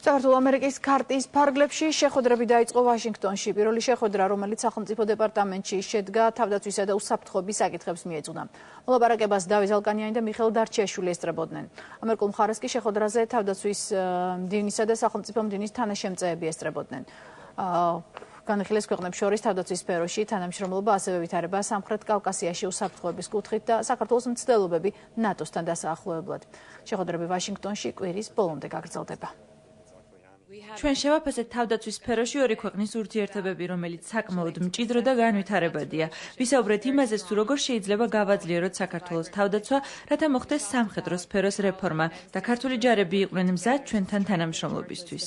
საქართველოს ამერიკის ქარტის ფარგლებში შეხვედრები დაიწყო ვაშინგტონში. პირველი შეხვედრა, რომელიც სახელმწიფო დეპარტამენტში შედგა, თავდაცვისა და უსაფრთხოების საკითხებს მიეძღვნა. მოლაპარაკებას დავით ზალკანიანი და მიხეილ დარჩიაშვილი ესწრებოდნენ. ამერიკულ მხარეს კი შეხვედრაზე თავდაცვის მდივნისა და სახელმწიფო მდივნის თანაშემწეები ესწრებოდნენ. განხილეს ქვეყნებს შორის თავდაცვის სფეროში თანამშრომლობა ასევე ვითარება სამხრეთ კავკასიაში უსაფრთხოების კუთხით და საქართველოს მცდელობები ნატოსთან დასაახლოებლად. შეხვედრები ვაშინგტონში კვირის ბოლომდე გაგრძელდება. ჩვენ შევაფასეთ თავდაცვის სფეროში ორი ქვეყნის ურთიერთობები, რომელიც საკმაოდ მჭიდრო და განვითარებადია. ვისაუბრეთ იმაზეც, თუ როგორ შეიძლება გავაძლიეროთ საქართველოს თავდაცვა, რათა მოხდეს სამხედრო სფეროს რეფორმა და ქართული ჯარები იყვნენ მზად ჩვენთან თანამშრომლობისთვის.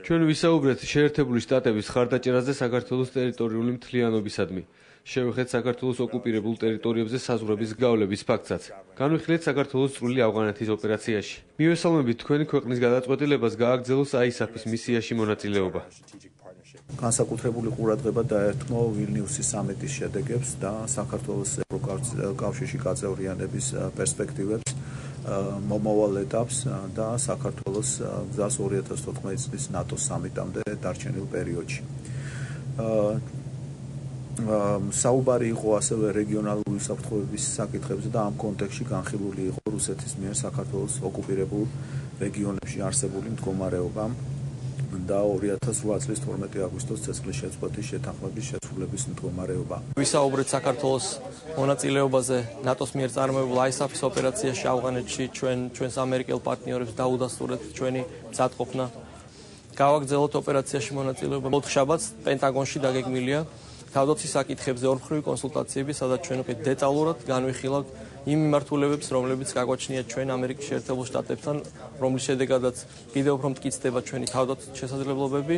ჩვენ ვისაუბრეთ შეერთებული შტატების ხარდაჭერაზე საქართველოს ტერიტორიული მთლიანობისადმი. შევეხეთ საქართველოს ოკუპირებულ ტერიტორიებზე საზღვრების გავლების ფაქტსაც. განვიხილეთ საქართველოს წვრილი ავღანეთის ოპერაციაში. მივესალმებით თქვენი ქვეყნის გადაწყვეტილებას გააგრძელოს ISAF-ის მისიაში მონაწილეობა. განსაკუთრებული ყურადღება დაერთმო ვილნიუსის სამიტის შედეგებს და საქართველოს ევროკავშირში გაწევრიანების პერსპექტივებს, მომავალ ეტაპს და საქართველოს გზას 2014 წლის ნატოს სამიტამდე დარჩენილ პერიოდში. საუბარი იყო ასევე რეგიონალური უსაფრთხოების საკითხებზე და ამ კონტექსტში განხილული იყო რუსეთის მიერ საქართველოს ოკუპირებულ რეგიონებში არსებული მდგომარეობა და 2008 წლის 12 აგვისტოს ცეცხლის შეწყვეტის შეთანხმების შესრულების მდგომარეობა. ვისაუბრეთ საქართველოს მონაწილეობაზე ნატოს მიერ წარმოებულ ISAF-ის ოპერაციაში ავღანეთში ჩვენს ამერიკელ პარტნიორებს დაუდასტურეთ ჩვენი მზადყოფნა. გავაგრძელოთ ოპერაციაში მონაწილეობა. ოთხშაბათს პენტაგონში დაგეგმილია თავდაცვის საკითხებზე ორმხრივი კონსულტაციები, სადაც ჩვენ უკვე დეტალურად განვიხილავთ იმ მიმართულებებს, რომლებიც გაგვაჩნია ჩვენ ამერიკის შეერთებულ შტატებთან, რომლის შედეგადაც კიდევ უფრო მტკიცდება ჩვენი თავდაცვის შესაძლებლობები.